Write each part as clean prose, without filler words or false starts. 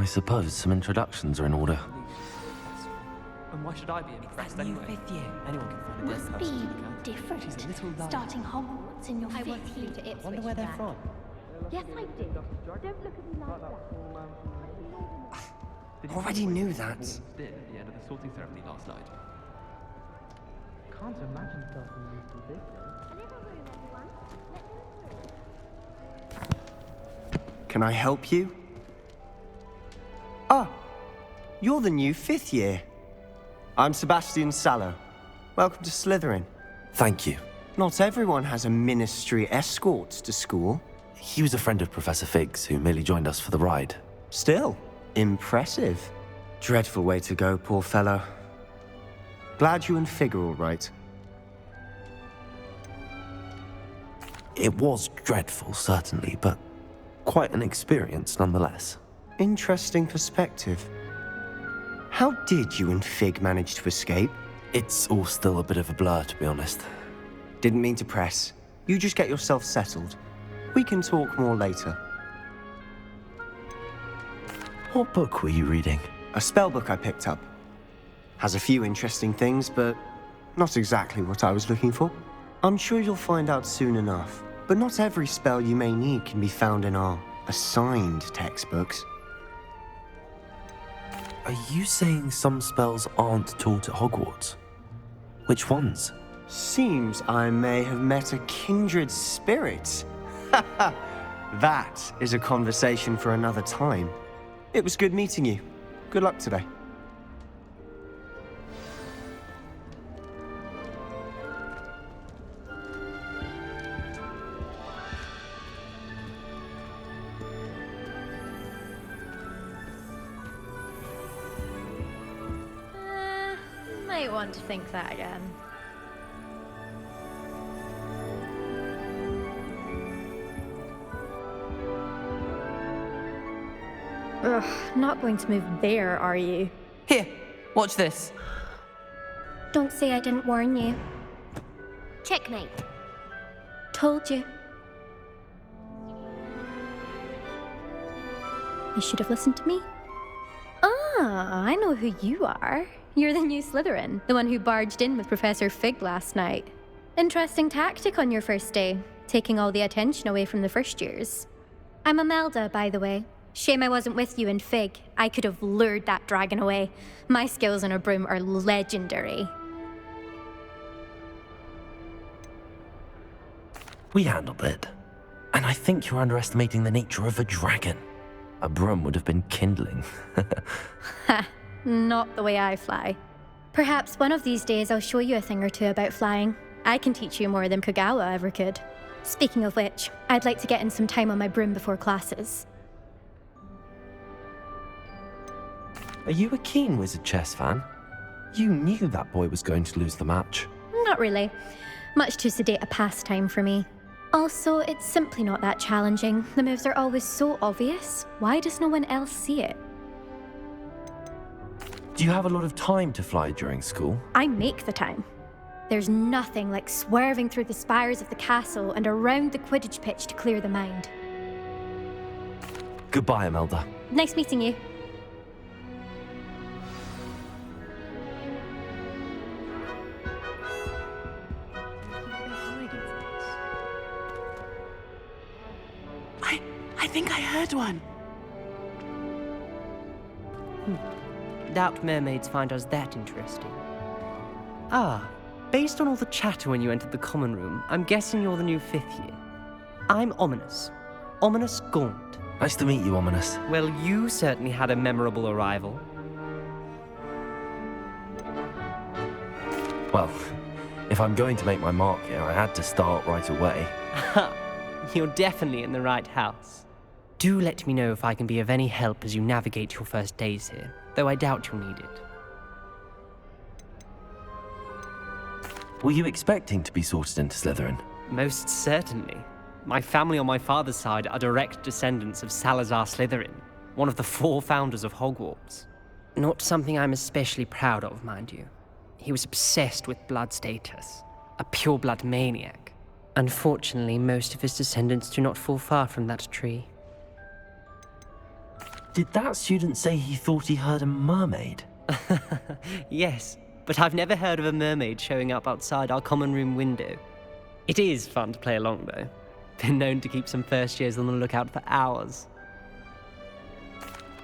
suppose some introductions are in order. And why should I be impressed anyway? Fifth year. Anyone can find a dead Must person. be different. She's a little liar. Starting Hogwarts in your I fifth want you year. to Ipswich. Wonder where they're Jack. from. Yes, I did. Don't look at me like that. Did you Already see the way knew he that. walked in at the end of the sorting ceremony last night? Can't imagine something useful this day. Can I help you? Ah, you're the new fifth year. I'm Sebastian Sallow. Welcome to Slytherin. Thank you. Not everyone has a ministry escort to school. He was a friend of Professor Fig's who merely joined us for the ride. Still, impressive. Dreadful way to go, poor fellow. Glad you and Fig are all right. It was dreadful, certainly, but quite an experience nonetheless. Interesting perspective. How did you and Fig manage to escape? It's all still a bit of a blur, to be honest. Didn't mean to press. You just get yourself settled. We can talk more later. What book were you reading? A spellbook I picked up. Has a few interesting things, but not exactly what I was looking for. I'm sure you'll find out soon enough. But not every spell you may need can be found in our assigned textbooks. Are you saying some spells aren't taught at Hogwarts? Which ones? Seems I may have met a kindred spirit. That is a conversation for another time. It was good meeting you. Good luck today. Might want to think that again. Ugh, not going to move there, are you? Here, watch this. Don't say I didn't warn you. Checkmate. Told you. You should have listened to me. Ah, I know who you are. You're the new Slytherin, the one who barged in with Professor Fig last night. Interesting tactic on your first day, taking all the attention away from the first years. I'm Imelda, by the way. Shame I wasn't with you in Fig. I could have lured that dragon away. My skills on a broom are legendary. We handled it. And I think you're underestimating the nature of a dragon. A broom would have been kindling. Ha, not the way I fly. Perhaps one of these days I'll show you a thing or two about flying. I can teach you more than Kogawa ever could. Speaking of which, I'd like to get in some time on my broom before classes. Are you a keen Wizard chess fan? You knew that boy was going to lose the match. Not really. Much too sedate a pastime for me. Also, it's simply not that challenging. The moves are always so obvious. Why does no one else see it? Do you have a lot of time to fly during school? I make the time. There's nothing like swerving through the spires of the castle and around the Quidditch pitch to clear the mind. Goodbye, Imelda. Nice meeting you. I think I heard one. Doubt mermaids find us that interesting. Ah, based on all the chatter when you entered the common room, I'm guessing you're the new fifth year. I'm Ominous. Ominous Gaunt. Nice to meet you, Ominous. Well, you certainly had a memorable arrival. Well, if I'm going to make my mark here, I had to start right away. You're definitely in the right house. Do let me know if I can be of any help as you navigate your first days here, though I doubt you'll need it. Were you expecting to be sorted into Slytherin? Most certainly. My family on my father's side are direct descendants of Salazar Slytherin, one of the 4 founders of Hogwarts. Not something I'm especially proud of, mind you. He was obsessed with blood status, a pure-blood maniac. Unfortunately, most of his descendants do not fall far from that tree. Did that student say he thought he heard a mermaid? Yes, but I've never heard of a mermaid showing up outside our common room window. It is fun to play along, though. Been known to keep some first years on the lookout for hours.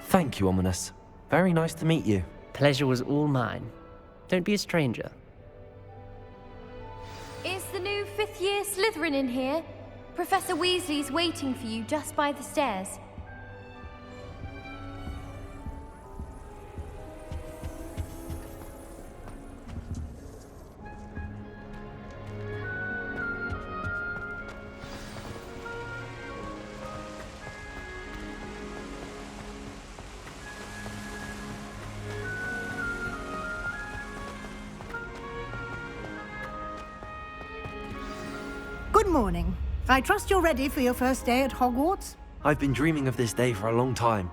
Thank you, Ominous. Very nice to meet you. Pleasure was all mine. Don't be a stranger. Is the new fifth-year Slytherin in here? Professor Weasley's waiting for you just by the stairs. Good morning. I trust you're ready for your first day at Hogwarts? I've been dreaming of this day for a long time.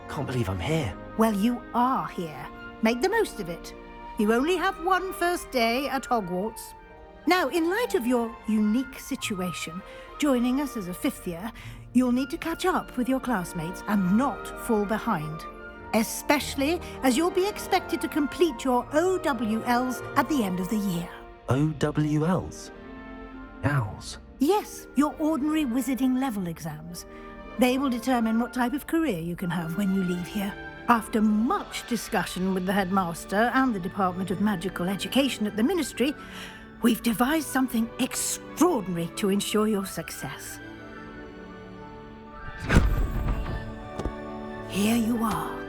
Can't believe I'm here. Well, you are here. Make the most of it. You only have one first day at Hogwarts. Now, in light of your unique situation, joining us as a fifth year, you'll need to catch up with your classmates and not fall behind. Especially as you'll be expected to complete your OWLs at the end of the year. OWLs? Owls? Yes, your ordinary wizarding level exams. They will determine what type of career you can have when you leave here. After much discussion with the headmaster and the Department of Magical Education at the Ministry, we've devised something extraordinary to ensure your success. Here you are.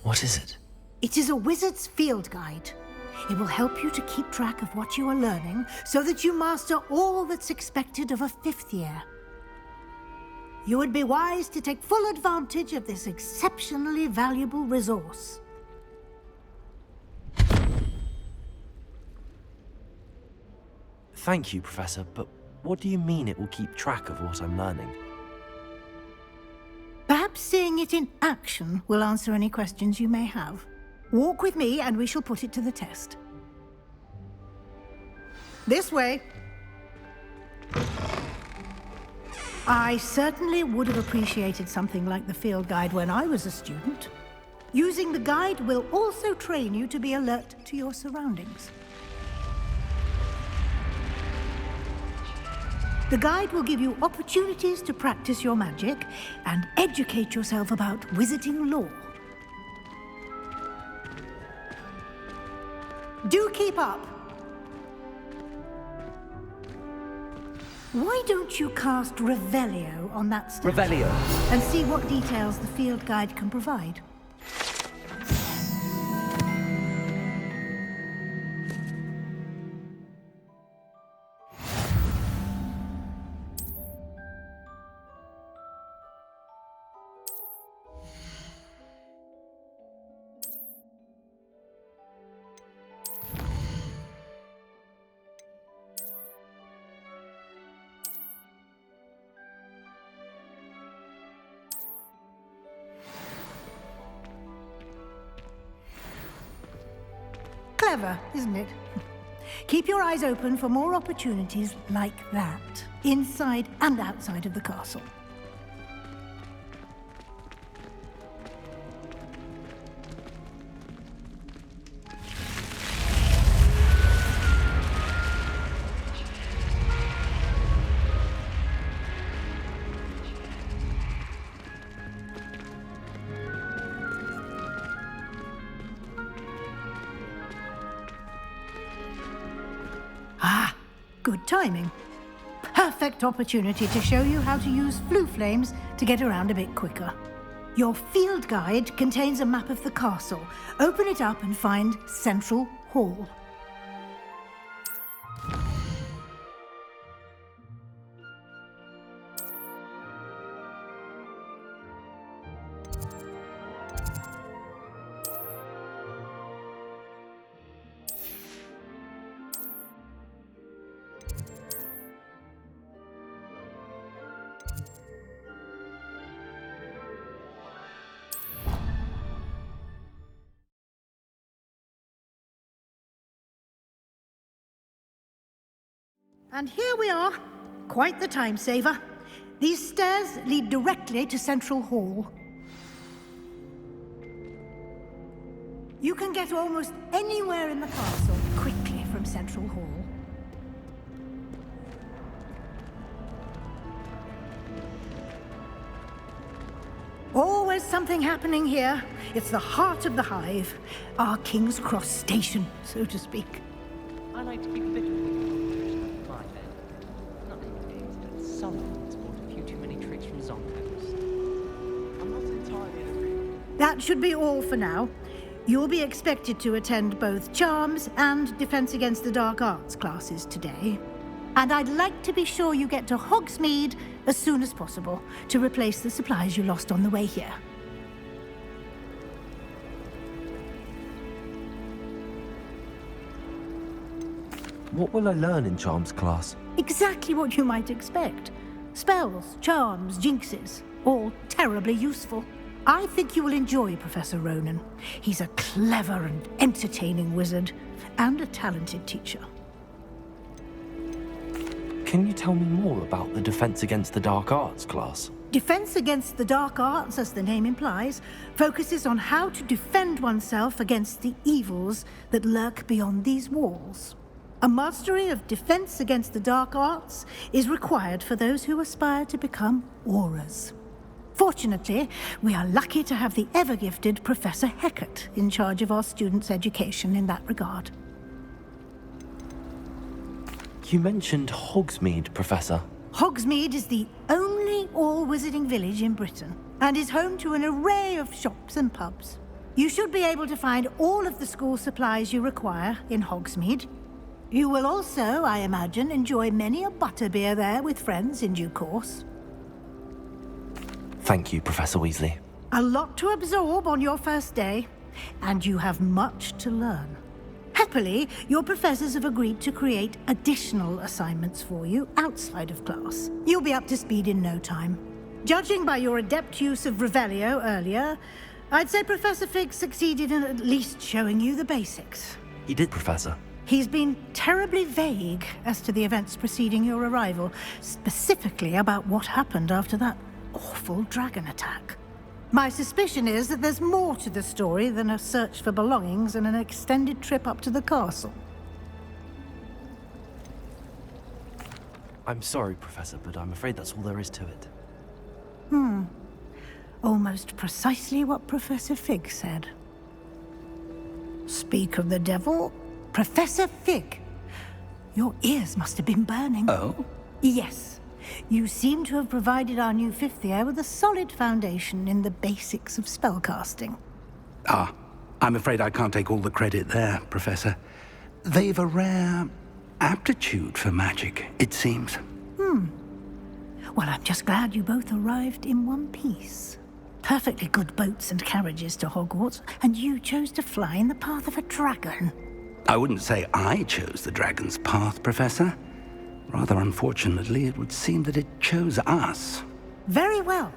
What is it? It is a wizard's field guide. It will help you to keep track of what you are learning so that you master all that's expected of a fifth year. You would be wise to take full advantage of this exceptionally valuable resource. Thank you, Professor, but what do you mean it will keep track of what I'm learning? Perhaps seeing it in action will answer any questions you may have. Walk with me and we shall put it to the test. This way. I certainly would have appreciated something like the field guide when I was a student. Using the guide will also train you to be alert to your surroundings. The guide will give you opportunities to practice your magic and educate yourself about wizarding lore. Do keep up! Why don't you cast Revelio on that step? Revelio? And see what details the field guide can provide. Clever, isn't it? Keep your eyes open for more opportunities like that, inside and outside of the castle. Ah, good timing. Perfect opportunity to show you how to use flue flames to get around a bit quicker. Your field guide contains a map of the castle. Open it up and find Central Hall. And here we are. Quite the time saver. These stairs lead directly to Central Hall. You can get almost anywhere in the castle quickly from Central Hall. Always something happening here. It's the heart of the hive. Our King's Cross station, so to speak. I like to keep a bit of in my bed. Not every day, but someone's bought a few too many tricks from Zonkos. I'm not entirely in agreement. That should be all for now. You'll be expected to attend both Charms and Defense Against the Dark Arts classes today. And I'd like to be sure you get to Hogsmeade as soon as possible to replace the supplies you lost on the way here. What will I learn in Charms class? Exactly what you might expect. Spells, charms, jinxes, all terribly useful. I think you will enjoy Professor Ronan. He's a clever and entertaining wizard, and a talented teacher. Can you tell me more about the Defense Against the Dark Arts class? Defense Against the Dark Arts, as the name implies, focuses on how to defend oneself against the evils that lurk beyond these walls. A mastery of Defense Against the Dark Arts is required for those who aspire to become Auras. Fortunately, we are lucky to have the ever-gifted Professor Hecat in charge of our students' education in that regard. You mentioned Hogsmeade, Professor. Hogsmeade is the only all-wizarding village in Britain, and is home to an array of shops and pubs. You should be able to find all of the school supplies you require in Hogsmeade. You will also, I imagine, enjoy many a butterbeer there with friends in due course. Thank you, Professor Weasley. A lot to absorb on your first day, and you have much to learn. Happily, your professors have agreed to create additional assignments for you outside of class. You'll be up to speed in no time. Judging by your adept use of Revelio earlier, I'd say Professor Fig succeeded in at least showing you the basics. He did, Professor. He's been terribly vague as to the events preceding your arrival, specifically about what happened after that awful dragon attack. My suspicion is that there's more to the story than a search for belongings and an extended trip up to the castle. I'm sorry, Professor, but I'm afraid that's all there is to it. Almost precisely what Professor Fig said. Speak of the devil, Professor Fig. Your ears must have been burning. Oh? Yes. You seem to have provided our new fifth year with a solid foundation in the basics of spellcasting. Ah, I'm afraid I can't take all the credit there, Professor. They've a rare aptitude for magic, it seems. Well, I'm just glad you both arrived in one piece. Perfectly good boats and carriages to Hogwarts, and you chose to fly in the path of a dragon. I wouldn't say I chose the dragon's path, Professor. Rather unfortunately, it would seem that it chose us. Very well.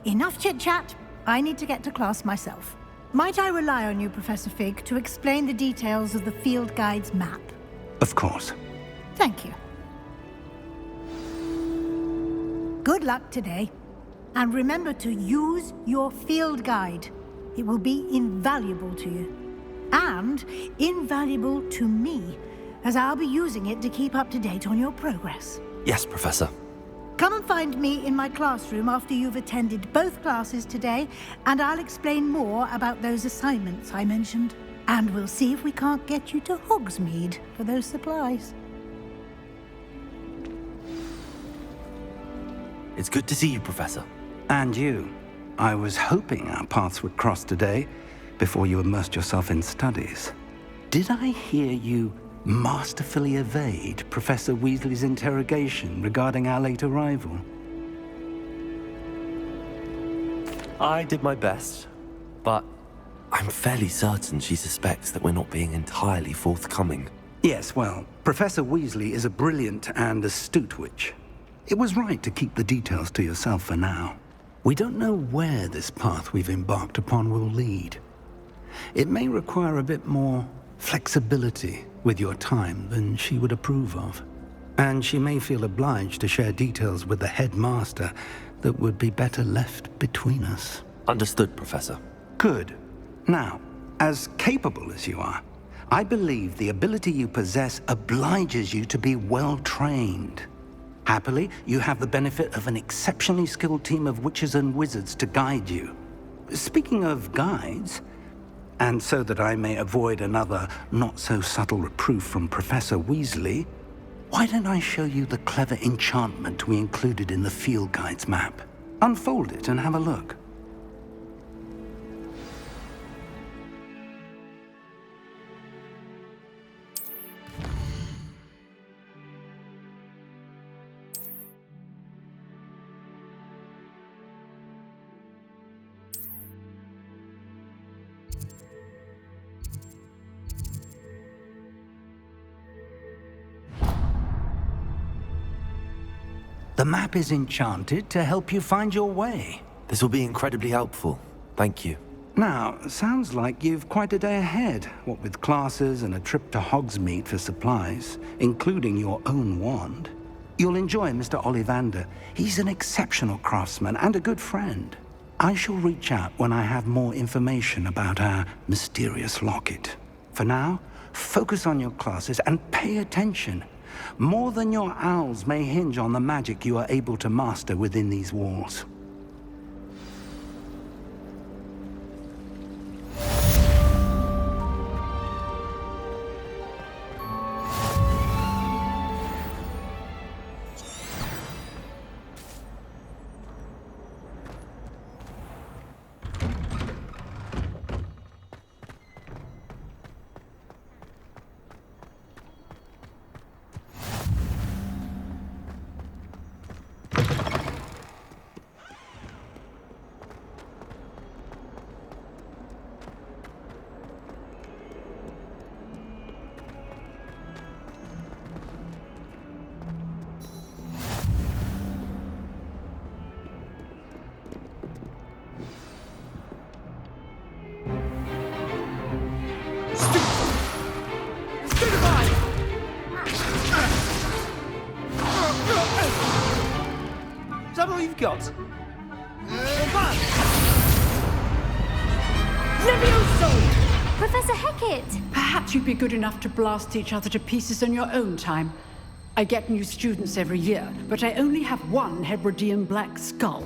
Enough chit-chat. I need to get to class myself. Might I rely on you, Professor Fig, to explain the details of the field guide's map? Of course. Thank you. Good luck today. And remember to use your field guide. It will be invaluable to you. And invaluable to me, as I'll be using it to keep up to date on your progress. Yes, Professor. Come and find me in my classroom after you've attended both classes today, and I'll explain more about those assignments I mentioned. And we'll see if we can't get you to Hogsmeade for those supplies. It's good to see you, Professor. And you. I was hoping our paths would cross today, before you immersed yourself in studies. Did I hear you masterfully evade Professor Weasley's interrogation regarding our late arrival? I did my best, but I'm fairly certain she suspects that we're not being entirely forthcoming. Yes, well, Professor Weasley is a brilliant and astute witch. It was right to keep the details to yourself for now. We don't know where this path we've embarked upon will lead. It may require a bit more flexibility with your time than she would approve of. And she may feel obliged to share details with the headmaster that would be better left between us. Understood, Professor. Good. Now, as capable as you are, I believe the ability you possess obliges you to be well-trained. Happily, you have the benefit of an exceptionally skilled team of witches and wizards to guide you. Speaking of guides, and so that I may avoid another not-so-subtle reproof from Professor Weasley, why don't I show you the clever enchantment we included in the field guide's map? Unfold it and have a look. The map is enchanted to help you find your way. This will be incredibly helpful. Thank you. Now, sounds like you've quite a day ahead, what with classes and a trip to Hogsmeade for supplies, including your own wand. You'll enjoy Mr. Ollivander. He's an exceptional craftsman and a good friend. I shall reach out when I have more information about our mysterious locket. For now, focus on your classes and pay attention. More than your owls may hinge on the magic you are able to master within these walls. Is that all you've got? Professor Hecat! Perhaps you'd be good enough to blast each other to pieces on your own time. I get new students every year, but I only have one Hebridean black skull.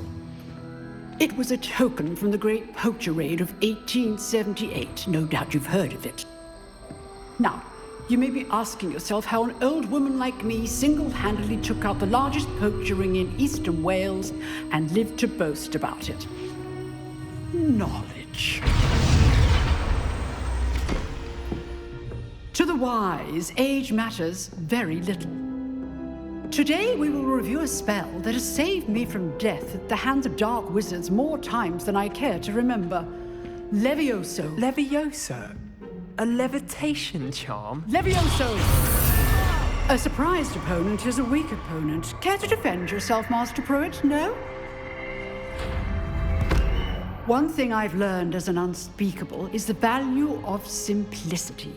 It was a token from the Great Poacher Raid of 1878. No doubt you've heard of it. Now, you may be asking yourself how an old woman like me single-handedly took out the largest poacher ring in eastern Wales and lived to boast about it. Knowledge. To the wise, age matters very little. Today we will review a spell that has saved me from death at the hands of dark wizards more times than I care to remember. Levioso. Levioso? A levitation charm? Levioso! A surprised opponent is a weak opponent. Care to defend yourself, Master Pruitt? No? One thing I've learned as an unspeakable is the value of simplicity,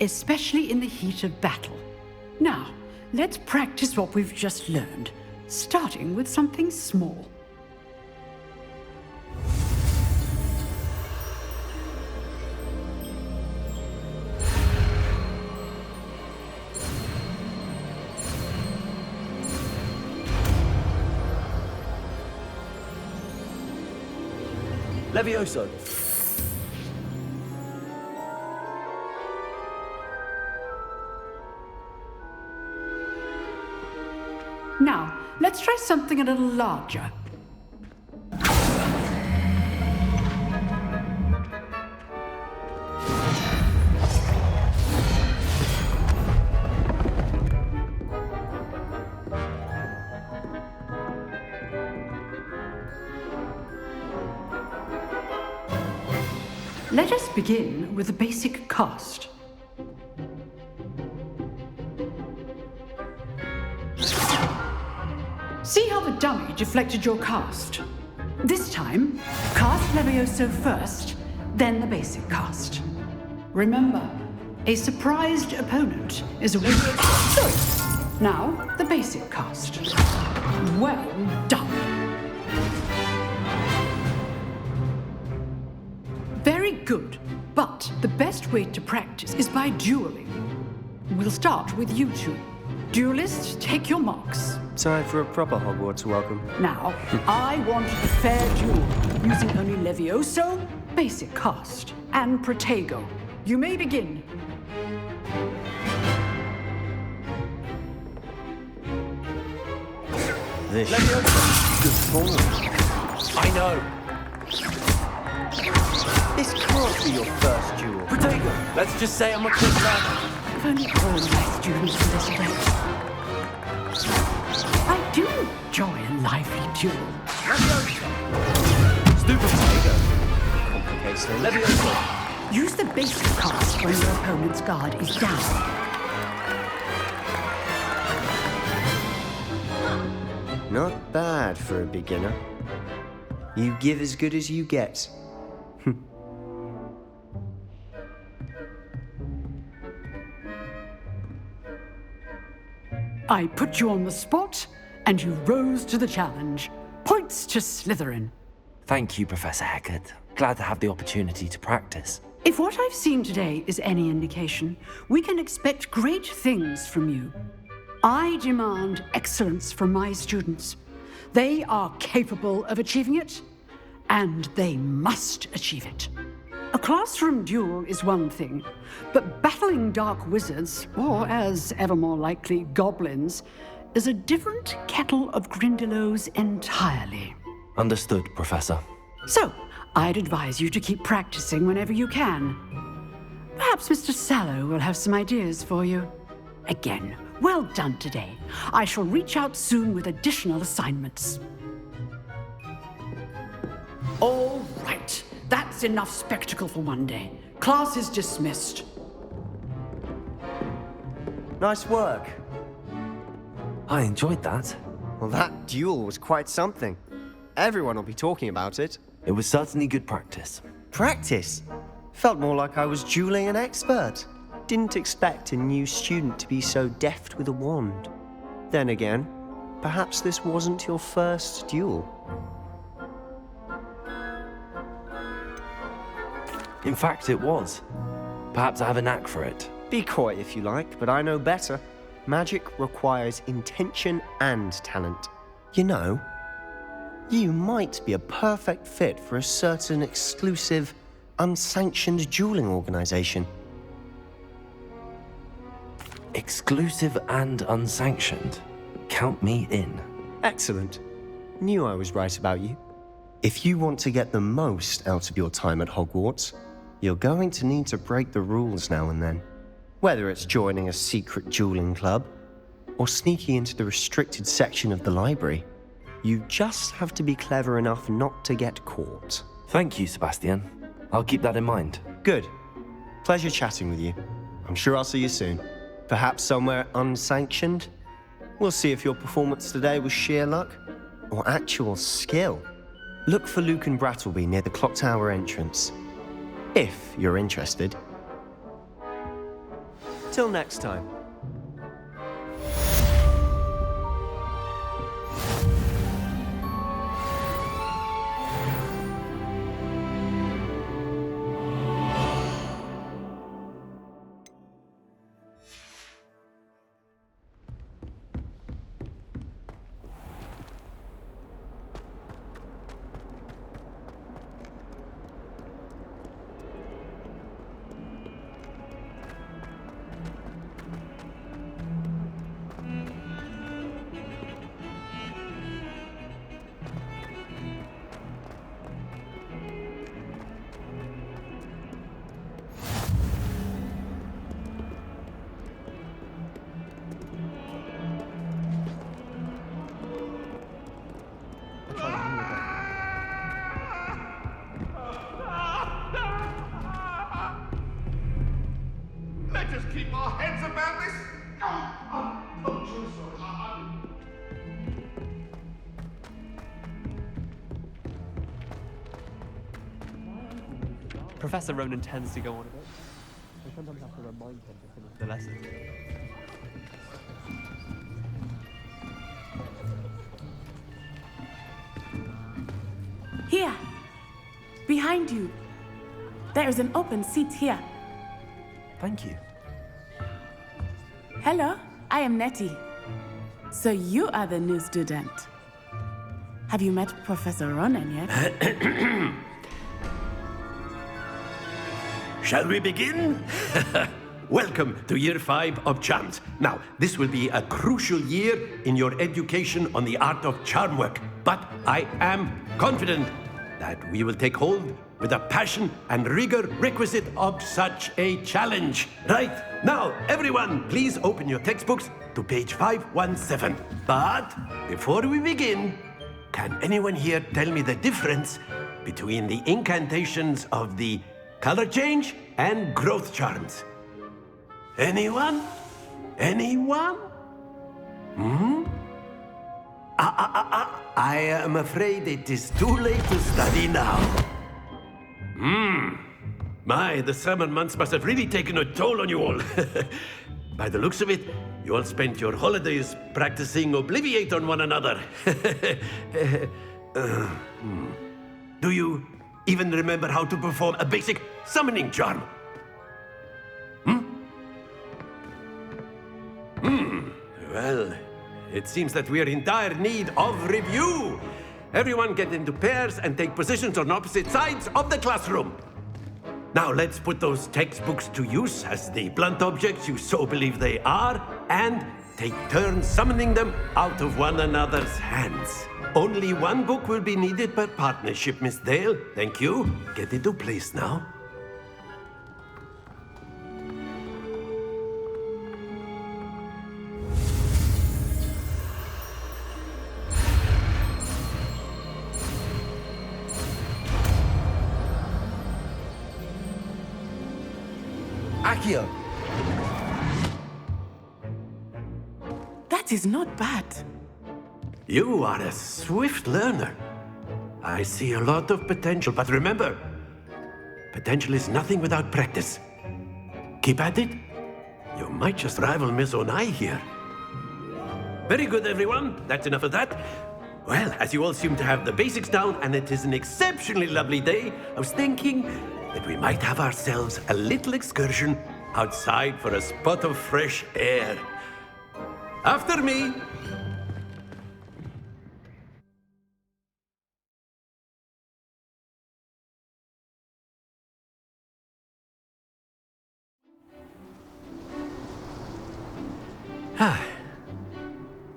especially in the heat of battle. Now, let's practice what we've just learned, starting with something small. Levioso. Now, let's try something a little larger. Let us begin with a basic cast. See how the dummy deflected your cast? This time, cast Levioso first, then the basic cast. Remember, a surprised opponent is a wizard's choice. Now, the basic cast. Well done. Very good, but the best way to practice is by dueling. We'll start with you two. Duelists, take your marks. Time for a proper Hogwarts welcome. Now, I want a fair duel, using only Levioso, basic cast, and Protego. You may begin. This good form. I know. This can't be your first duel. Protego, let's just say I'm a quick lad. I've only all my students for this event. I do enjoy a lively duel. Stupid Protego. Complicates things. Levioso. Use the basic cast when your opponent's guard is down. Not bad for a beginner. You give as good as you get. I put you on the spot, and you rose to the challenge. Points to Slytherin. Thank you, Professor Hecat. Glad to have the opportunity to practice. If what I've seen today is any indication, we can expect great things from you. I demand excellence from my students. They are capable of achieving it, and they must achieve it. A classroom duel is one thing, but battling dark wizards, or as ever more likely, goblins, is a different kettle of Grindylows entirely. Understood, Professor. So, I'd advise you to keep practicing whenever you can. Perhaps Mr. Sallow will have some ideas for you. Again, well done today. I shall reach out soon with additional assignments. All right. That's enough spectacle for one day. Class is dismissed. Nice work. I enjoyed that. Well, that duel was quite something. Everyone will be talking about it. It was certainly good practice. Practice? Felt more like I was dueling an expert. Didn't expect a new student to be so deft with a wand. Then again, perhaps this wasn't your first duel. In fact, it was. Perhaps I have a knack for it. Be coy if you like, but I know better. Magic requires intention and talent. You know, you might be a perfect fit for a certain exclusive, unsanctioned dueling organization. Exclusive and unsanctioned. Count me in. Excellent. Knew I was right about you. If you want to get the most out of your time at Hogwarts, you're going to need to break the rules now and then. Whether it's joining a secret dueling club or sneaking into the restricted section of the library, you just have to be clever enough not to get caught. Thank you, Sebastian. I'll keep that in mind. Good. Pleasure chatting with you. I'm sure I'll see you soon. Perhaps somewhere unsanctioned? We'll see if your performance today was sheer luck or actual skill. Look for Luke and Brattleby near the clock tower entrance, if you're interested. Till next time. Let us keep our heads about this. I'm so sorry. Professor Ronan tends to go on a bit. I sometimes have to remind him to finish the lesson. Here, behind you. There is an open seat here. Thank you. Hello, I am Nettie. So you are the new student. Have you met Professor Ronan yet? Shall we begin? Welcome to Year 5 of Charms. Now, this will be a crucial year in your education on the art of charm work. But I am confident that we will take hold with the passion and rigor requisite of such a challenge. Right, now, everyone, please open your textbooks to page 517. But before we begin, can anyone here tell me the difference between the incantations of the color change and growth charms? Anyone? Anyone? I am afraid it is too late to study now. My, the summer months must have really taken a toll on you all. By the looks of it, you all spent your holidays practicing Obliviate on one another. Do you even remember how to perform a basic summoning charm? Well, it seems that we are in dire need of review. Everyone get into pairs and take positions on opposite sides of the classroom. Now let's put those textbooks to use as the blunt objects you so believe they are, and take turns summoning them out of one another's hands. Only one book will be needed per partnership, Miss Dale. Thank you. Get into place now. Accio! That is not bad. You are a swift learner. I see a lot of potential, but remember, potential is nothing without practice. Keep at it. You might just rival Miss Onai here. Very good, everyone. That's enough of that. Well, as you all seem to have the basics down, and it is an exceptionally lovely day, I was thinking that we might have ourselves a little excursion outside for a spot of fresh air. After me.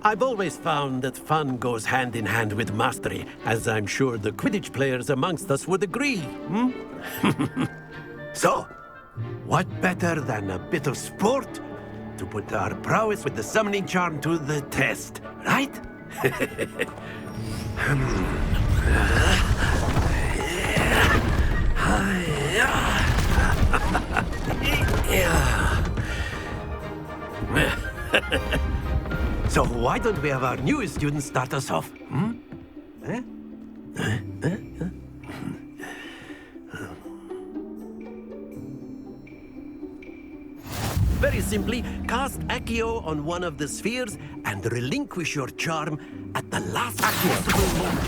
I've always found that fun goes hand in hand with mastery, as I'm sure the Quidditch players amongst us would agree. So, what better than a bit of sport to put our prowess with the summoning charm to the test, right? So why don't we have our newest student start us off? Very simply, cast Accio on one of the spheres and relinquish your charm at the last possible moment.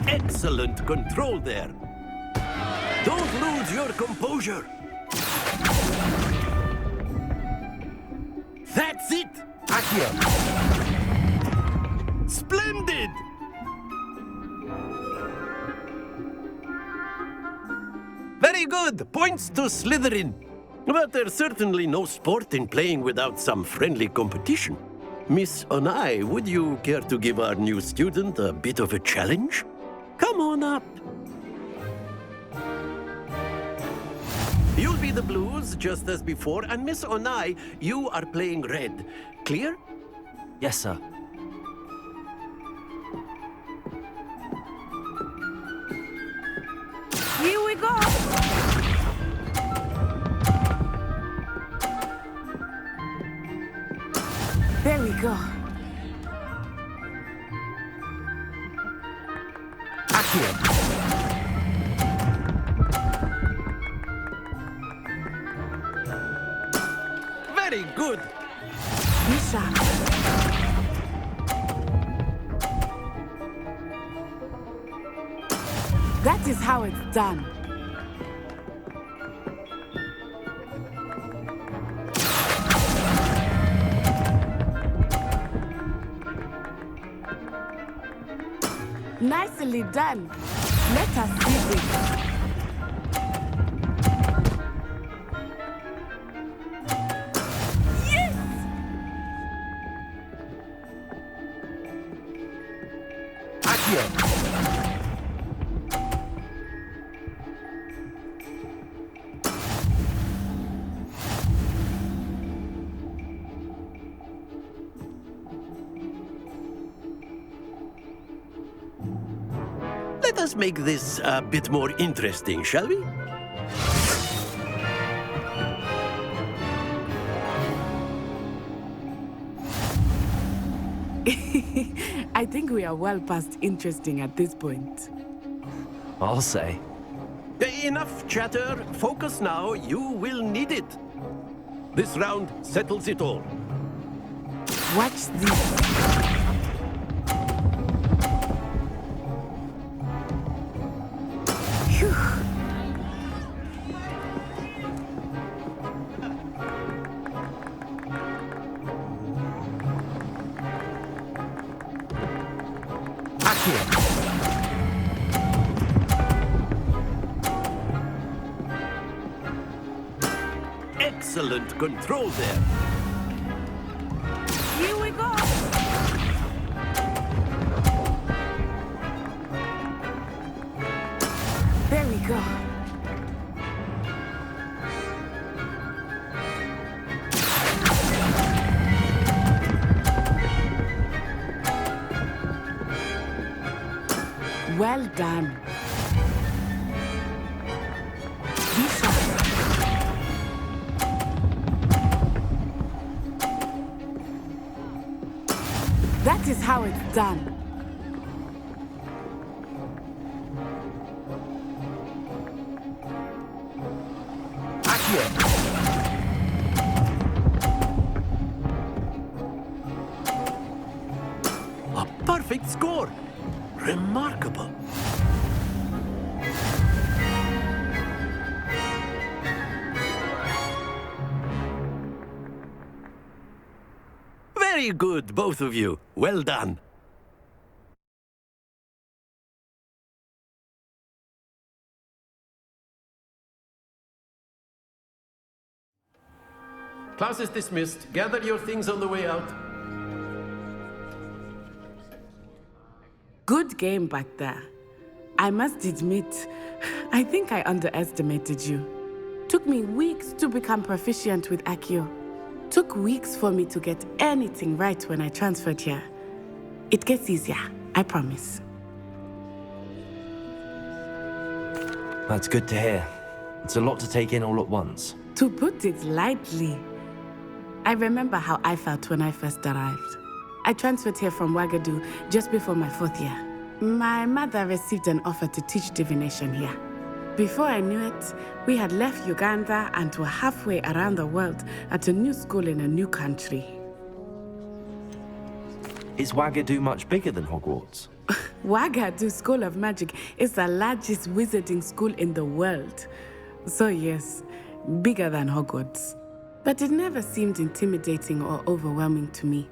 Excellent control there. Don't lose your composure. That's it! Accio! Splendid! Very good! Points to Slytherin. But there's certainly no sport in playing without some friendly competition. Miss Onai, would you care to give our new student a bit of a challenge? Come on up. You'll be the blues, just as before, and Miss Onai, you are playing red. Clear? Yes, sir. Here we go! There we go. Accio. Very good. Misha. That is how it's done. Nicely done. Let us see this. Let us make this a bit more interesting, shall we? I think we are well past interesting at this point. I'll say. Enough chatter. Focus now. You will need it. This round settles it all. Watch this. Excellent control there. Here we go. There we go. Well done. Be sharp. That is how it's done. A perfect score. Remarkable. Very good, both of you. Well done. Class is dismissed. Gather your things on the way out. Good game back there. I must admit, I think I underestimated you. Took me weeks to become proficient with Accio. Took weeks for me to get anything right when I transferred here. It gets easier, I promise. That's good to hear. It's a lot to take in all at once. To put it lightly, I remember how I felt when I first arrived. I transferred here from Ouagadougou just before my 4th year. My mother received an offer to teach divination here. Before I knew it, we had left Uganda and were halfway around the world at a new school in a new country. Is Ouagadougou much bigger than Hogwarts? Ouagadougou School of Magic is the largest wizarding school in the world. So yes, bigger than Hogwarts. But it never seemed intimidating or overwhelming to me.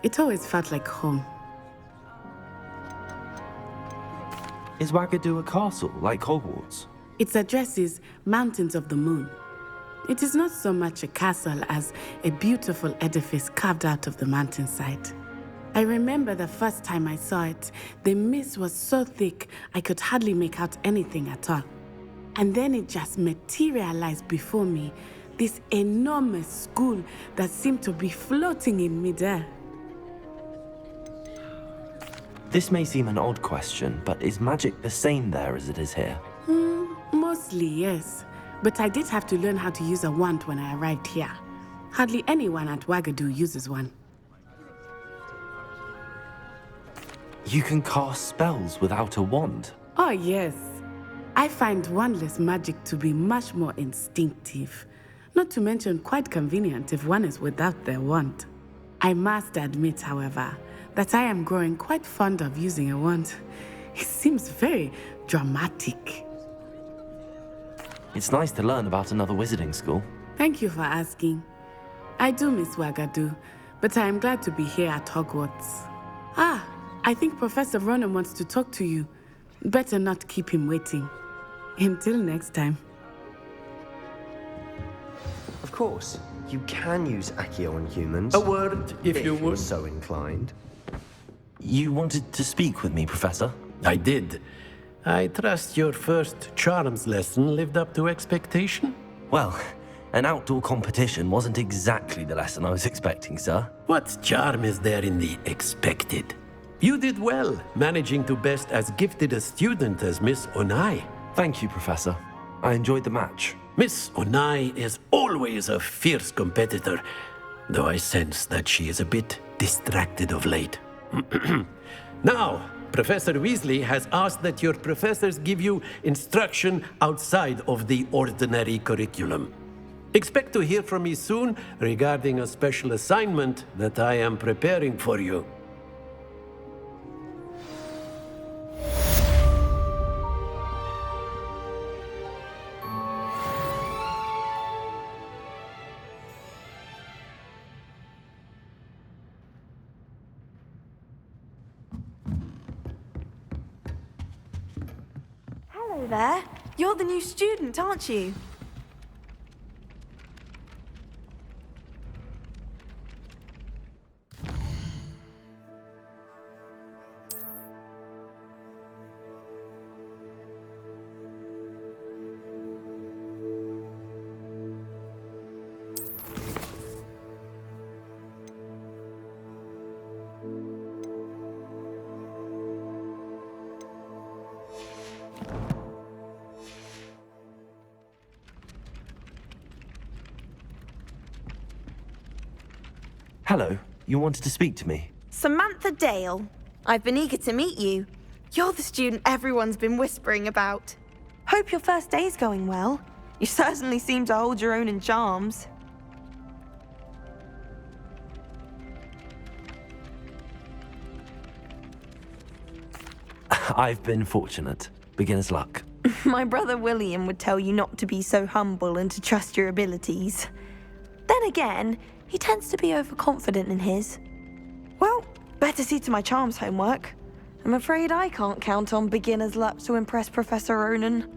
It always felt like home. Is Ouagadougou a castle, like Hogwarts? Its address is Mountains of the Moon. It is not so much a castle as a beautiful edifice carved out of the mountainside. I remember the first time I saw it, the mist was so thick I could hardly make out anything at all. And then it just materialized before me, this enormous school that seemed to be floating in midair. This may seem an odd question, but is magic the same there as it is here? Mostly, yes. But I did have to learn how to use a wand when I arrived here. Hardly anyone at Ouagadougou uses one. You can cast spells without a wand? Oh, yes. I find wandless magic to be much more instinctive. Not to mention quite convenient if one is without their wand. I must admit, however, that I am growing quite fond of using a wand. He seems very dramatic. It's nice to learn about another wizarding school. Thank you for asking. I do miss Wagadu, but I am glad to be here at Hogwarts. Ah, I think Professor Ronan wants to talk to you. Better not keep him waiting. Until next time. Of course, you can use Accio on humans. A word, if you you're would. so inclined. You wanted to speak with me, Professor? I did. I trust your first charms lesson lived up to expectation? Well, an outdoor competition wasn't exactly the lesson I was expecting, sir. What charm is there in the expected? You did well, managing to best as gifted a student as Miss Onai. Thank you, Professor. I enjoyed the match. Miss Onai is always a fierce competitor, though I sense that she is a bit distracted of late. Now, Professor Weasley has asked that your professors give you instruction outside of the ordinary curriculum. Expect to hear from me soon regarding a special assignment that I am preparing for you. Hello there. You're the new student, aren't you? Hello, you wanted to speak to me? Samantha Dale. I've been eager to meet you. You're the student everyone's been whispering about. Hope your first day's going well. You certainly seem to hold your own in charms. I've been fortunate. Beginner's luck. My brother William would tell you not to be so humble and to trust your abilities. Then again, he tends to be overconfident in his. Well, better see to my charms homework. I'm afraid I can't count on beginner's luck to impress Professor Ronan.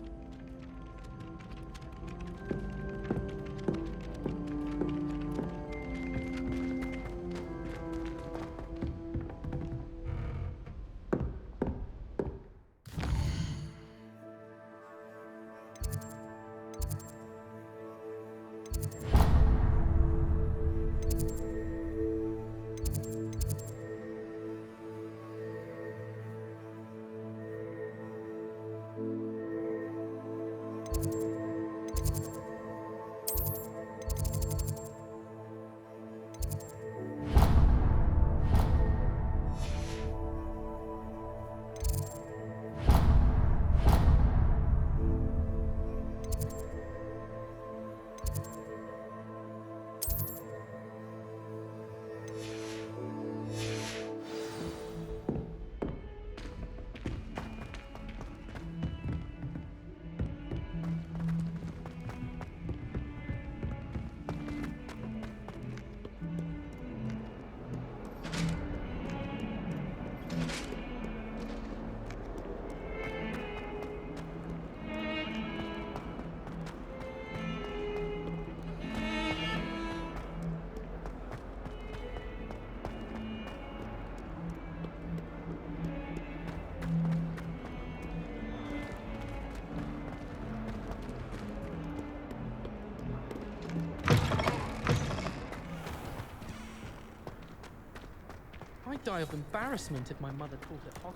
I'd die of embarrassment if my mother taught at Hogwarts.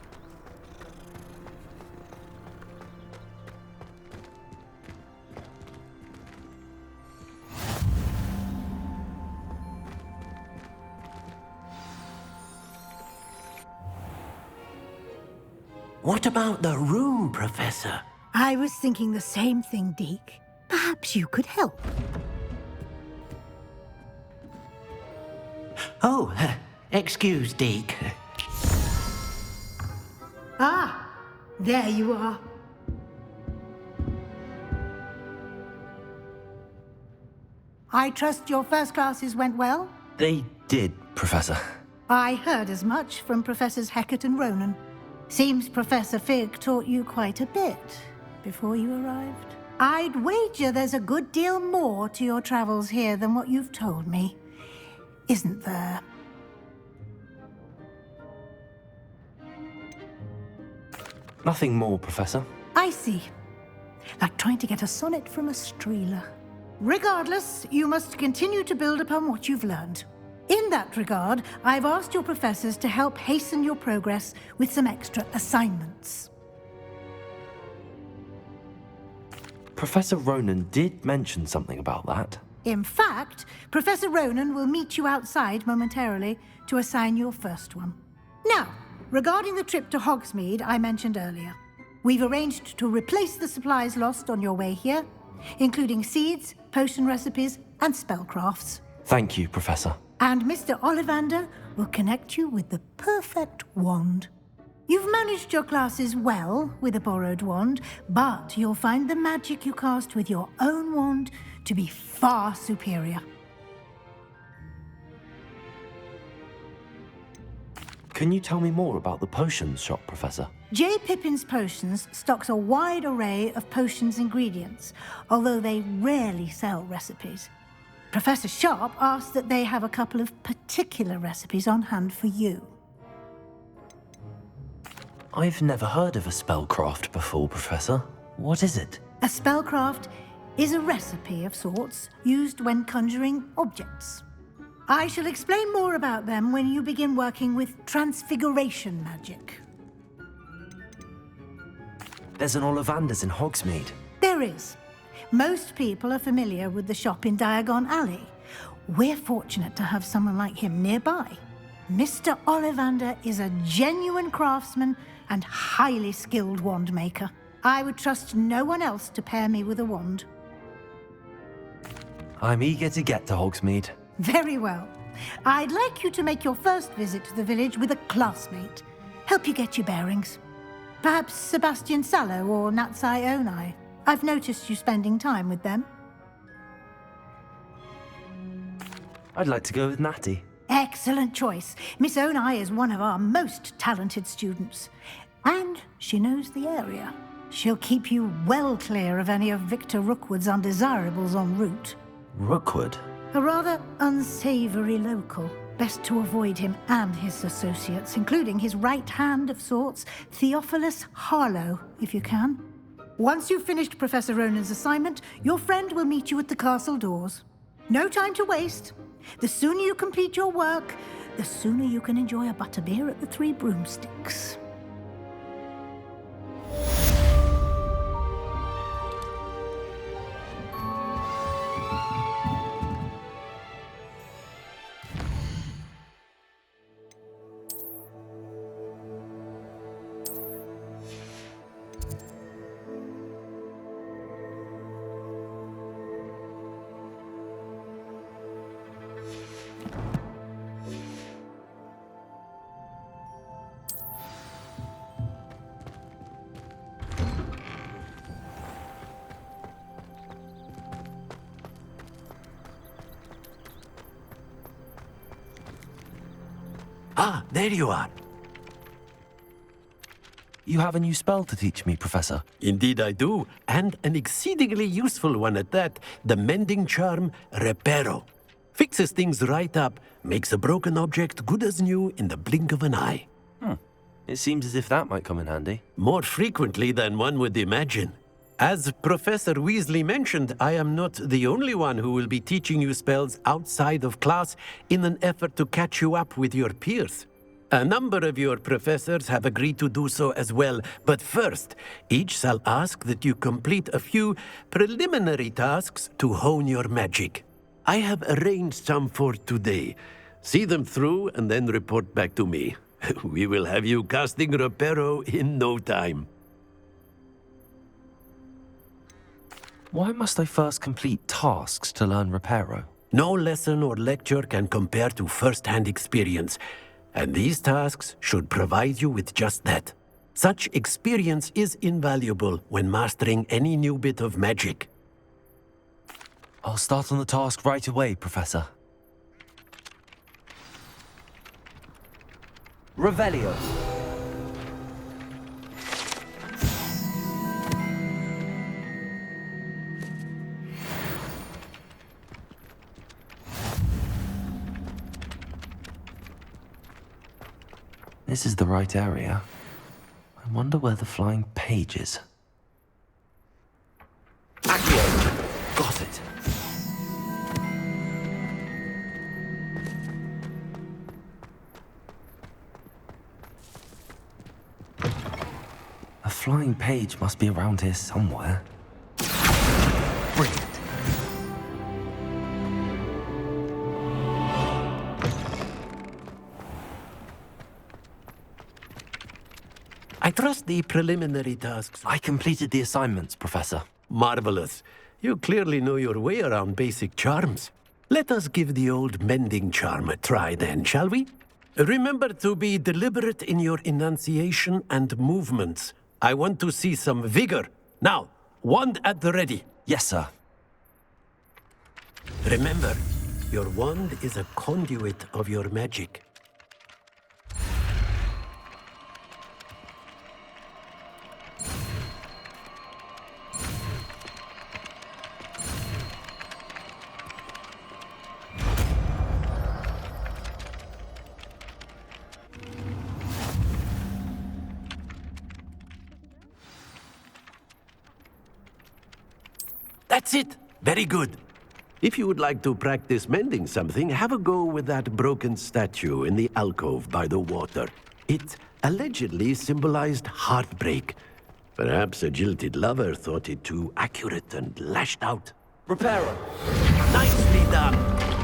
What about the room, Professor? I was thinking the same thing, Deke. Perhaps you could help. Oh, excuse, Deke. Ah, There you are. I trust your first classes went well? They did, Professor. I heard as much from Professors Hecat and Ronan. Seems Professor Fig taught you quite a bit before you arrived. I'd wager there's a good deal more to your travels here than what you've told me. Isn't there? Nothing more, Professor. I see. Like trying to get a sonnet from a streeler. Regardless, you must continue to build upon what you've learned. In that regard, I've asked your professors to help hasten your progress with some extra assignments. Professor Ronan did mention something about that. In fact, Professor Ronan will meet you outside momentarily to assign your first one. Now, regarding the trip to Hogsmeade I mentioned earlier, we've arranged to replace the supplies lost on your way here, including seeds, potion recipes, and spellcrafts. Thank you, Professor. And Mr. Ollivander will connect you with the perfect wand. You've managed your classes well with a borrowed wand, but you'll find the magic you cast with your own wand to be far superior. Can you tell me more about the potions shop, Professor? J. Pippin's Potions stocks a wide array of potions ingredients, although they rarely sell recipes. Professor Sharp asked that they have a couple of particular recipes on hand for you. I've never heard of a spellcraft before, Professor. What is it? A spellcraft is a recipe of sorts used when conjuring objects. I shall explain more about them when you begin working with transfiguration magic. There's an Ollivander's in Hogsmeade. There is. Most people are familiar with the shop in Diagon Alley. We're fortunate to have someone like him nearby. Mr. Ollivander is a genuine craftsman and highly skilled wand maker. I would trust no one else to pair me with a wand. I'm eager to get to Hogsmeade. Very well. I'd like you to make your first visit to the village with a classmate. Help you get your bearings. Perhaps Sebastian Sallow or Natsai Onai. I've noticed you spending time with them. I'd like to go with Natty. Excellent choice. Miss Onai is one of our most talented students. And she knows the area. She'll keep you well clear of any of Victor Rookwood's undesirables en route. Rookwood? A rather unsavory local. Best to avoid him and his associates, including his right hand of sorts, Theophilus Harlow, if you can. Once you've finished Professor Ronan's assignment, your friend will meet you at the castle doors. No time to waste. The sooner you complete your work, the sooner you can enjoy a butterbeer at the Three Broomsticks. Ah, there you are. You have a new spell to teach me, Professor. Indeed I do, and an exceedingly useful one at that. The mending charm, Reparo. Fixes things right up, makes a broken object good as new in the blink of an eye. It seems as if that might come in handy. More frequently than one would imagine. As Professor Weasley mentioned, I am not the only one who will be teaching you spells outside of class in an effort to catch you up with your peers. A number of your professors have agreed to do so as well, but first, each shall ask that you complete a few preliminary tasks to hone your magic. I have arranged some for today. See them through and then report back to me. We will have you casting Reparo in no time. Why must I first complete tasks to learn Reparo? No lesson or lecture can compare to first-hand experience, and these tasks should provide you with just that. Such experience is invaluable when mastering any new bit of magic. I'll start on the task right away, Professor. Revelio. This is the right area. I wonder where the flying page is. Accio! Got it! A flying page must be around here somewhere. Brilliant. I trust the preliminary tasks. I completed the assignments, Professor. Marvelous. You clearly know your way around basic charms. Let us give the old mending charm a try then, shall we? Remember to be deliberate in your enunciation and movements. I want to see some vigor. Now, wand at the ready. Yes, sir. Remember, your wand is a conduit of your magic. That's it! Very good. If you would like to practice mending something, have a go with that broken statue in the alcove by the water. It allegedly symbolized heartbreak. Perhaps a jilted lover thought it too accurate and lashed out. Reparo. Nicely done!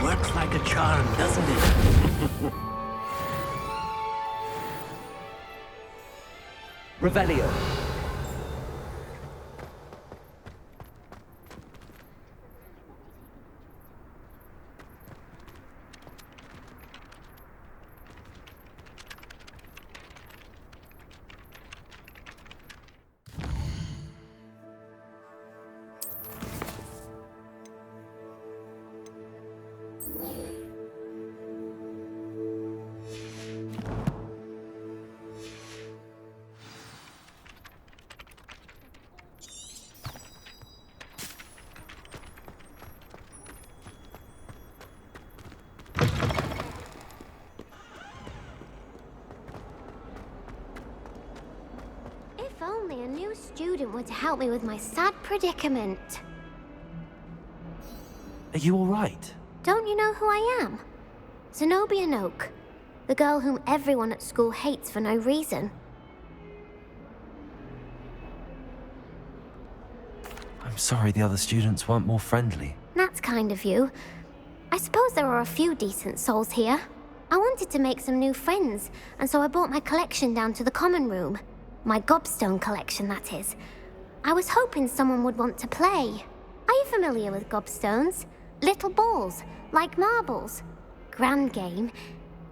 Works like a charm, doesn't it? Revelio. If only a new student were to help me with my sad predicament. Are you all right? Don't you know who I am? Zenobia Noak, the girl whom everyone at school hates for no reason. I'm sorry the other students weren't more friendly. That's kind of you. I suppose there are a few decent souls here. I wanted to make some new friends, and so I brought my collection down to the common room. My gobstone collection, that is. I was hoping someone would want to play. Are you familiar with gobstones? Little balls, like marbles. Grand game.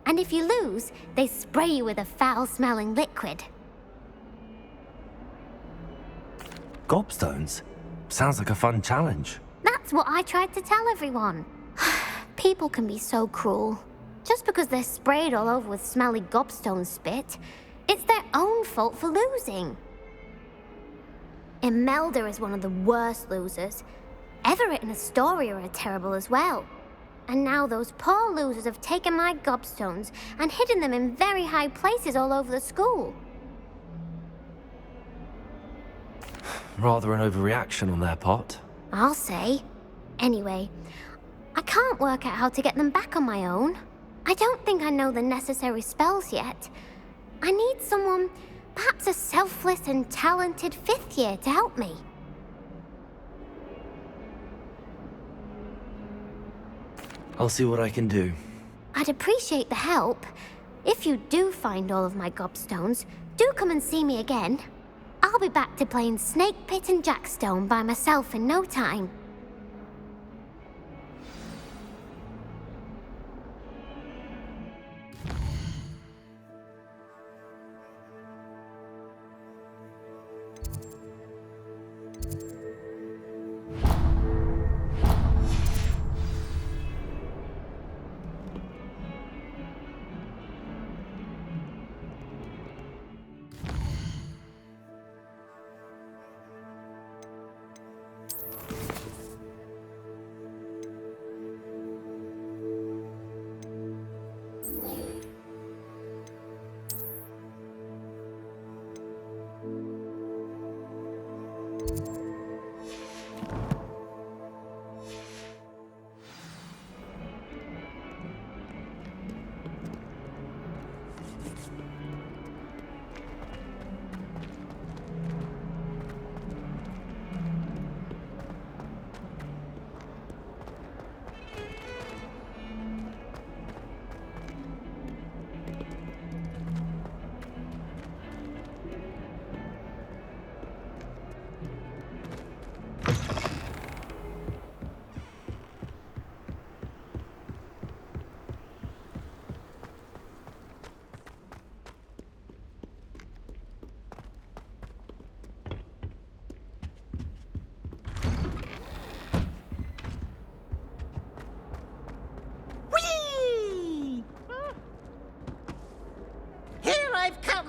And if you lose, they spray you with a foul-smelling liquid. Gobstones? Sounds like a fun challenge. That's what I tried to tell everyone. People can be so cruel. Just because they're sprayed all over with smelly gobstone spit, it's their own fault for losing. Imelda is one of the worst losers. Everett and Astoria are terrible as well. And now those poor losers have taken my gobstones and hidden them in very high places all over the school. Rather an overreaction on their part. I'll say. Anyway, I can't work out how to get them back on my own. I don't think I know the necessary spells yet. I need someone, perhaps a selfless and talented fifth year to help me. I'll see what I can do. I'd appreciate the help. If you do find all of my gobstones, do come and see me again. I'll be back to playing Snake Pit and Jackstone by myself in no time.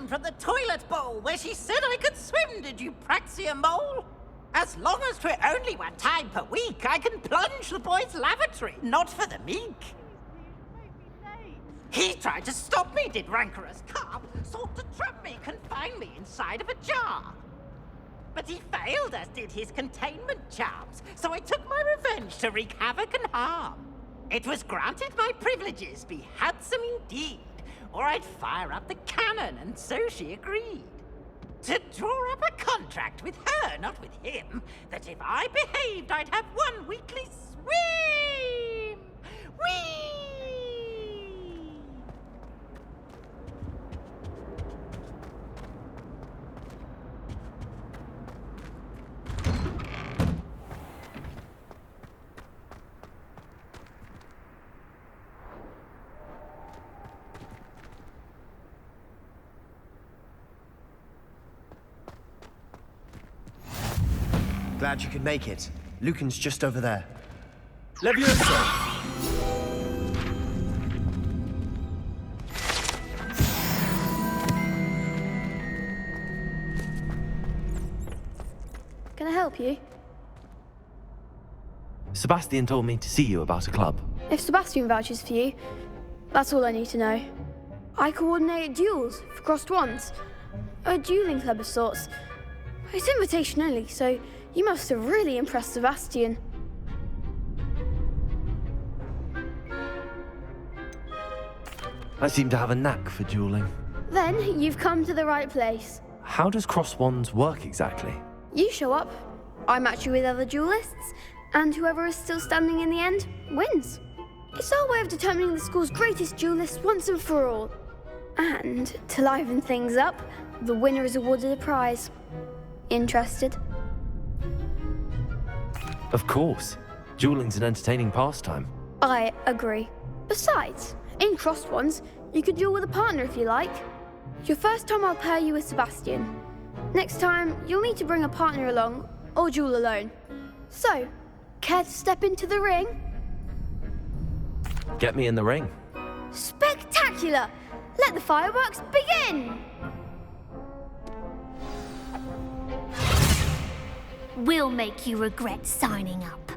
came from the toilet bowl where she said I could swim, did you praxia mole? As long as 'twere only one time per week, I can plunge the boy's lavatory, not for the meek. He tried to stop me, did rancorous carp, sought to trap me, confine me inside of a jar. But he failed, as did his containment charms, so I took my revenge to wreak havoc and harm. It was granted my privileges be handsome indeed, or I'd fire up the cannon, and so she agreed. To draw up a contract with her, not with him, that if I behaved, I'd have one weekly swim! Whee! Glad you could make it. Lucan's just over there. Leviosa! Can I help you? Sebastian told me to see you about a club. If Sebastian vouches for you, that's all I need to know. I coordinate duels for crossed wands. A dueling club of sorts. It's invitation only, so you must have really impressed Sebastian. I seem to have a knack for dueling. Then you've come to the right place. How does cross wands work exactly? You show up, I match you with other duelists, and whoever is still standing in the end wins. It's our way of determining the school's greatest duelist once and for all. And to liven things up, the winner is awarded a prize. Interested? Of course. Dueling's an entertaining pastime. I agree. Besides, in crossed ones, you could duel with a partner if you like. Your first time I'll pair you with Sebastian. Next time, you'll need to bring a partner along, or duel alone. So, care to step into the ring? Get me in the ring. Spectacular! Let the fireworks begin! We'll make you regret signing up.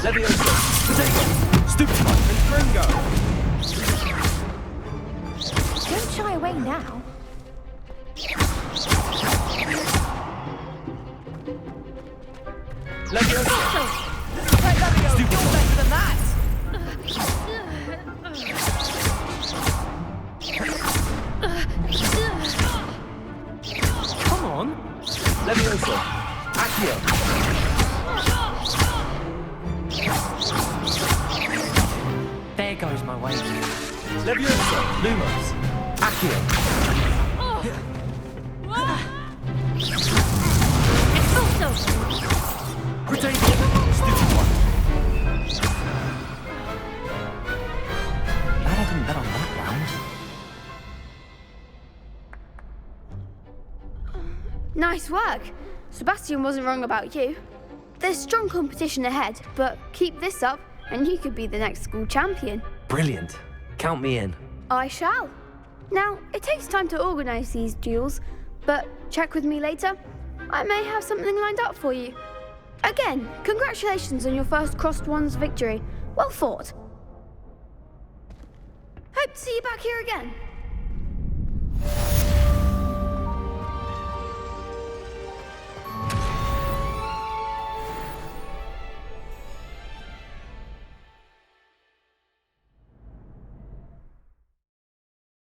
Leviosa! Potato! Stupefy! And Gringo! Don't shy away now. Leviosa! Right, Levio, you're better than that! Come on! Leviosa! Accio! There goes my way. Leviosa! Lumos! Accio! Potato! Stupefy! Glad I didn't bet on that round. Nice work. Sebastian wasn't wrong about you. There's strong competition ahead, but keep this up and you could be the next school champion. Brilliant. Count me in. I shall. Now, it takes time to organise these duels, but check with me later. I may have something lined up for you. Again, congratulations on your first crossed wands victory. Well fought. Hope to see you back here again.